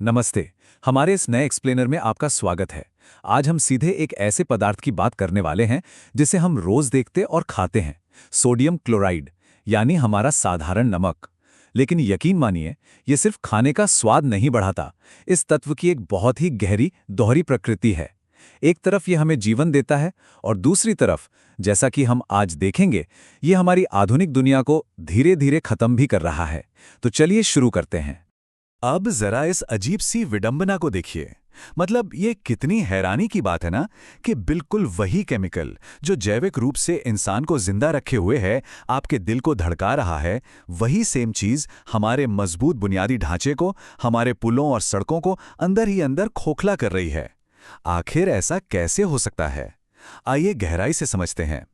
नमस्ते। हमारे इस नए एक्सप्लेनर में आपका स्वागत है। आज हम सीधे एक ऐसे पदार्थ की बात करने वाले हैं जिसे हम रोज देखते और खाते हैं, सोडियम क्लोराइड, यानी हमारा साधारण नमक। लेकिन यकीन मानिए, ये सिर्फ खाने का स्वाद नहीं बढ़ाता। इस तत्व की एक बहुत ही गहरी, दोहरी प्रकृति है। एक तरफ ये हमें जीवन देता है और दूसरी तरफ, जैसा कि हम आज देखेंगे, ये हमारी आधुनिक दुनिया को धीरे-धीरे खत्म भी कर रहा है। तो चलिए शुरू करते हैं। अब जरा इस अजीब सी विडंबना को देखिए। मतलब ये कितनी हैरानी की बात है ना कि बिल्कुल वही केमिकल जो जैविक रूप से इंसान को जिंदा रखे हुए है, आपके दिल को धड़का रहा है, वही सेम चीज हमारे मजबूत बुनियादी ढांचे को, हमारे पुलों और सड़कों को अंदर ही अंदर खोखला कर रही है। आखिर ऐसा कैसे हो सकता है? आइए गहराई से समझते हैं।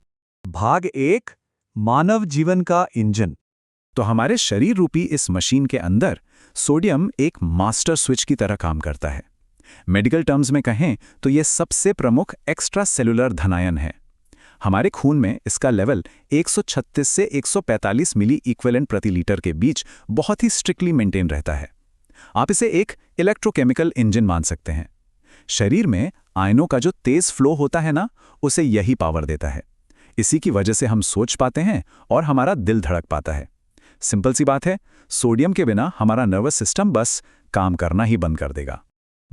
भाग 1, मानव जीवन का इंजन। तो हमारे शरीर रूपी इस मशीन के अंदर सोडियम एक मास्टर स्विच की तरह काम करता है। मेडिकल टर्म्स में कहें तो यह सबसे प्रमुख एक्स्ट्रा सेलुलर धनायन है। हमारे खून में इसका लेवल 136 से 145 मिली इक्विवेलेंट प्रति लीटर के बीच बहुत ही स्ट्रिक्टली मेंटेन रहता है। आप इसे एक इलेक्ट्रोकेमिकल इंजन मान सकते हैं। शरीर में आयनों का जो तेज फ्लो होता है ना, उसे यही पावर देता है। इसी की वजह से हम सोच पाते हैं और हमारा दिल धड़क पाता है। सिंपल सी बात है, सोडियम के बिना हमारा नर्वस सिस्टम बस काम करना ही बंद कर देगा।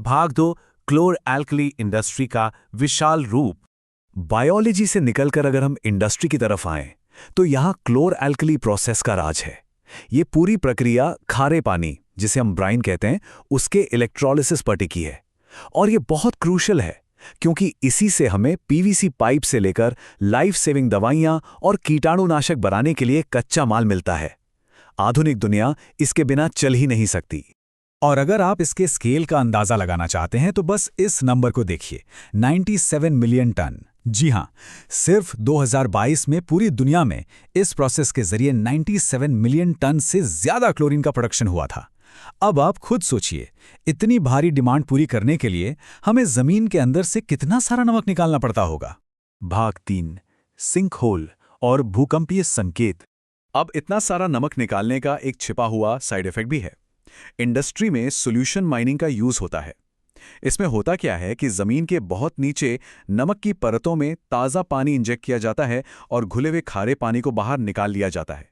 भाग 2, क्लोर एल्कली इंडस्ट्री का विशाल रूप। बायोलॉजी से निकलकर अगर हम इंडस्ट्री की तरफ आएं, तो यहाँ क्लोर एल्कली प्रोसेस का राज है। ये पूरी प्रक्रिया खारे पानी, जिसे हम ब्राइन कहते हैं, उसके इलेक्ट्रोलिसिस पर टिकी है। और ये बहुत क्रूशल है, क्योंकि इसी से हमें पीवीसी पाइप से लेकर लाइफ सेविंग दवाइयाँ और कीटाणुनाशक बनाने के लिए कच्चा माल मिलता है। आधुनिक दुनिया इसके बिना चल ही नहीं सकती। और अगर आप इसके स्केल का अंदाजा लगाना चाहते हैं तो बस इस नंबर को देखिए, 97 मिलियन टन। जी हां, सिर्फ 2022 में पूरी दुनिया में इस प्रोसेस के जरिए 97 मिलियन टन से ज्यादा क्लोरीन का प्रोडक्शन हुआ था। अब आप खुद सोचिए, इतनी भारी डिमांड पूरी करने के लिए हमें जमीन के अंदर से कितना सारा नमक निकालना पड़ता होगा। भाग 3, सिंक होल और भूकंपीय संकेत। अब इतना सारा नमक निकालने का एक छिपा हुआ साइड इफेक्ट भी है। इंडस्ट्री में सॉल्यूशन माइनिंग का यूज होता है। इसमें होता क्या है कि जमीन के बहुत नीचे नमक की परतों में ताज़ा पानी इंजेक्ट किया जाता है और घुले हुए खारे पानी को बाहर निकाल लिया जाता है।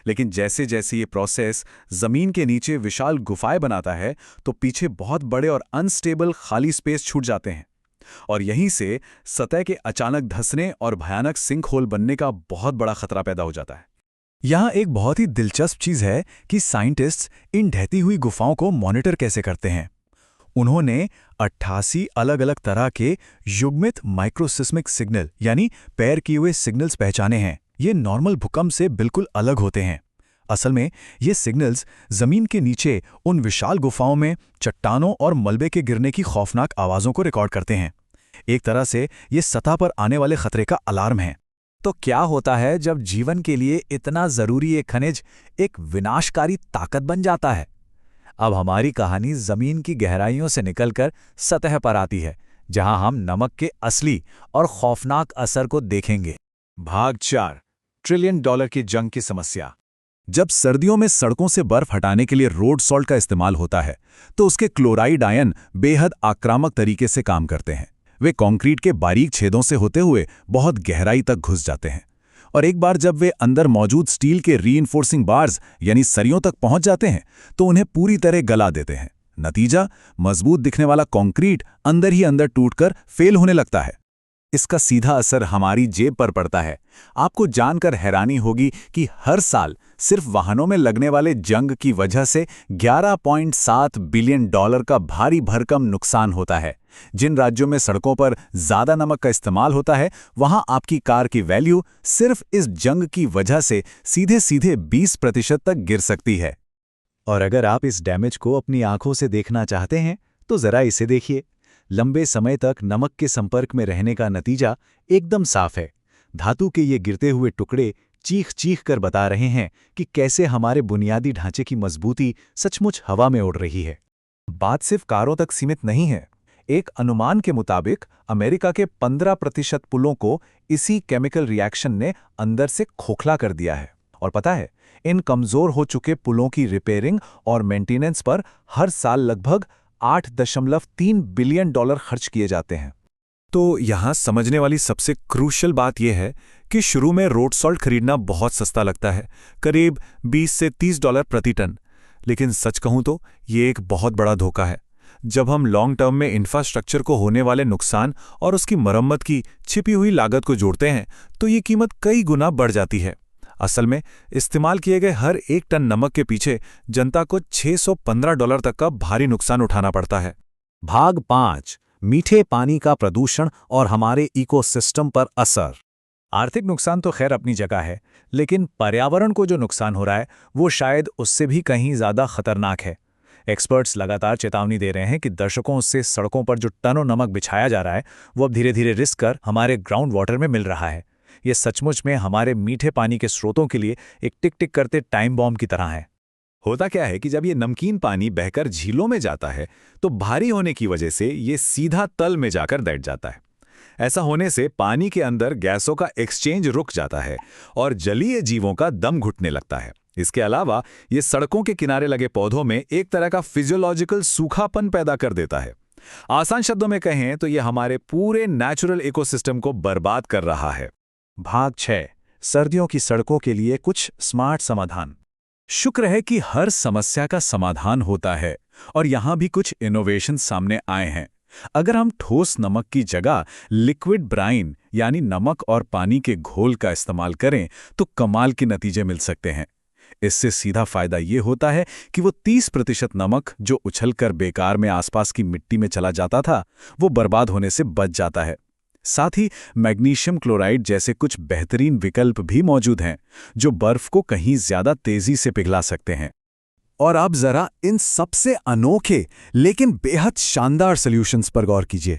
लेकिन जैसे जैसे ये प्रोसेस जमीन के नीचे विशाल गुफाएं बनाता है, तो पीछे बहुत बड़े और अनस्टेबल खाली स्पेस छूट जाते हैं। और यहीं से सतह के अचानक धंसने और भयानक सिंक होल बनने का बहुत बड़ा खतरा पैदा हो जाता है। यहाँ एक बहुत ही दिलचस्प चीज है कि साइंटिस्ट्स इन ढहती हुई गुफाओं को मॉनिटर कैसे करते हैं। उन्होंने 88 अलग अलग तरह के युग्मित माइक्रोसिस्मिक सिग्नल, यानी पैर किए हुए सिग्नल्स पहचाने हैं। ये नॉर्मल भूकंप से बिल्कुल अलग होते हैं। असल में ये सिग्नल्स जमीन के नीचे उन विशाल गुफाओं में चट्टानों और मलबे के गिरने की खौफनाक आवाज़ों को रिकॉर्ड करते हैं। एक तरह से ये सतह पर आने वाले खतरे का अलार्म है। तो क्या होता है जब जीवन के लिए इतना जरूरी एक खनिज एक विनाशकारी ताकत बन जाता है? अब हमारी कहानी जमीन की गहराइयों से निकलकर सतह पर आती है, जहां हम नमक के असली और खौफनाक असर को देखेंगे। भाग 4, ट्रिलियन डॉलर की जंग की समस्या। जब सर्दियों में सड़कों से बर्फ हटाने के लिए रोड सॉल्ट का इस्तेमाल होता है, तो उसके क्लोराइड आयन बेहद आक्रामक तरीके से काम करते हैं। वे कंक्रीट के बारीक छेदों से होते हुए बहुत गहराई तक घुस जाते हैं, और एक बार जब वे अंदर मौजूद स्टील के रीइंफोर्सिंग बार्स यानी सरियों तक पहुंच जाते हैं, तो उन्हें पूरी तरह गला देते हैं। नतीजा, मजबूत दिखने वाला कंक्रीट अंदर ही अंदर टूटकर फेल होने लगता है। इसका सीधा असर हमारी जेब पर पड़ता है। आपको जानकर हैरानी होगी कि हर साल सिर्फ वाहनों में लगने वाले जंग की वजह से 11.7 बिलियन डॉलर का भारी भरकम नुकसान होता है। जिन राज्यों में सड़कों पर ज्यादा नमक का इस्तेमाल होता है, वहां आपकी कार की वैल्यू सिर्फ इस जंग की वजह से सीधे सीधे 20% तक गिर सकती है। और अगर आप इस डैमेज को अपनी आंखों से देखना चाहते हैं, तो जरा इसे देखिए। लंबे समय तक नमक के संपर्क में रहने का नतीजा एकदम साफ है। धातु के ये गिरते हुए टुकड़े चीख चीख कर बता रहे हैं कि कैसे हमारे बुनियादी ढांचे की मजबूती सचमुच हवा में उड़ रही है। बात सिर्फ कारों तक सीमित नहीं है। एक अनुमान के मुताबिक अमेरिका के 15% पुलों को इसी केमिकल रिएक्शन ने अंदर से खोखला कर दिया है। और पता है, इन कमजोर हो चुके पुलों की रिपेयरिंग और मेंटेनेंस पर हर साल लगभग $8.3 बिलियन खर्च किए जाते हैं। तो यहाँ समझने वाली सबसे क्रूशियल बात यह है कि शुरू में रोड सॉल्ट खरीदना बहुत सस्ता लगता है, करीब $20 से $30 प्रति टन। लेकिन सच कहूँ तो ये एक बहुत बड़ा धोखा है। जब हम लॉन्ग टर्म में इंफ्रास्ट्रक्चर को होने वाले नुकसान और उसकी मरम्मत की छिपी हुई लागत को जोड़ते हैं तो ये कीमत कई गुना बढ़ जाती है। असल में इस्तेमाल किए गए हर 1 टन नमक के पीछे जनता को $615 तक का भारी नुकसान उठाना पड़ता है। भाग 5, मीठे पानी का प्रदूषण और हमारे इकोसिस्टम पर असर। आर्थिक नुकसान तो खैर अपनी जगह है, लेकिन पर्यावरण को जो नुकसान हो रहा है वो शायद उससे भी कहीं ज़्यादा खतरनाक है। एक्सपर्ट्स लगातार चेतावनी दे रहे हैं कि दशकों से सड़कों पर जो टनों नमक बिछाया जा रहा है वो अब धीरे धीरे रिस कर हमारे ग्राउंड वाटर में मिल रहा है। ये सचमुच में हमारे मीठे पानी के स्रोतों के लिए एक टिक टिक करते टाइम बॉम्ब की तरह है। होता क्या है कि जब ये नमकीन पानी बहकर झीलों में जाता है तो भारी होने की वजह से ये सीधा तल में जाकर बैठ जाता है। ऐसा होने से पानी के अंदर गैसों का एक्सचेंज रुक जाता है और जलीय जीवों का दम घुटने लगता है। इसके अलावा ये सड़कों के किनारे लगे पौधों में एक तरह का फिजियोलॉजिकल सूखापन पैदा कर देता है। आसान शब्दों में कहें तो ये हमारे पूरे नेचुरल इकोसिस्टम को बर्बाद कर रहा है। भाग 6, सर्दियों की सड़कों के लिए कुछ स्मार्ट समाधान। शुक्र है कि हर समस्या का समाधान होता है और यहाँ भी कुछ इनोवेशन सामने आए हैं। अगर हम ठोस नमक की जगह लिक्विड ब्राइन यानी नमक और पानी के घोल का इस्तेमाल करें तो कमाल के नतीजे मिल सकते हैं। इससे सीधा फायदा ये होता है कि वो 30% नमक जो उछलकर बेकार में आसपास की मिट्टी में चला जाता था वो बर्बाद होने से बच जाता है। साथ ही मैग्नीशियम क्लोराइड जैसे कुछ बेहतरीन विकल्प भी मौजूद हैं जो बर्फ को कहीं ज्यादा तेजी से पिघला सकते हैं। और अब जरा इन सबसे अनोखे लेकिन बेहद शानदार सॉल्यूशंस पर गौर कीजिए।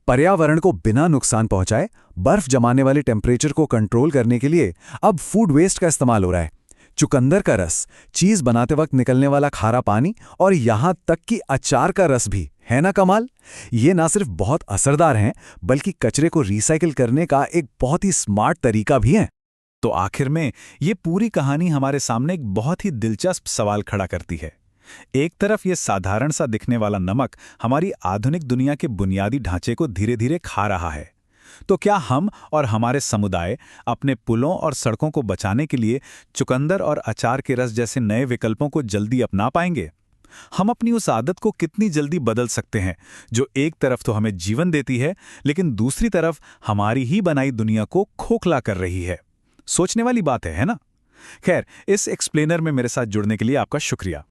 पर्यावरण को बिना नुकसान पहुंचाए बर्फ जमाने वाले टेम्परेचर को कंट्रोल करने के लिए अब फूड वेस्ट का इस्तेमाल हो रहा है। चुकंदर का रस, चीज बनाते वक्त निकलने वाला खारा पानी और यहां तक कि अचार का रस भी, है ना कमाल। ये ना सिर्फ बहुत असरदार हैं बल्कि कचरे को रिसाइकिल करने का एक बहुत ही स्मार्ट तरीका भी है। तो आखिर में ये पूरी कहानी हमारे सामने एक बहुत ही दिलचस्प सवाल खड़ा करती है। एक तरफ ये साधारण सा दिखने वाला नमक हमारी आधुनिक दुनिया के बुनियादी ढांचे को धीरे धीरे खा रहा है, तो क्या हम और हमारे समुदाय अपने पुलों और सड़कों को बचाने के लिए चुकंदर और अचार के रस जैसे नए विकल्पों को जल्दी अपना पाएंगे? हम अपनी उस आदत को कितनी जल्दी बदल सकते हैं जो एक तरफ तो हमें जीवन देती है लेकिन दूसरी तरफ हमारी ही बनाई दुनिया को खोखला कर रही है? सोचने वाली बात है ना? खैर, इस एक्सप्लेनर में मेरे साथ जुड़ने के लिए आपका शुक्रिया।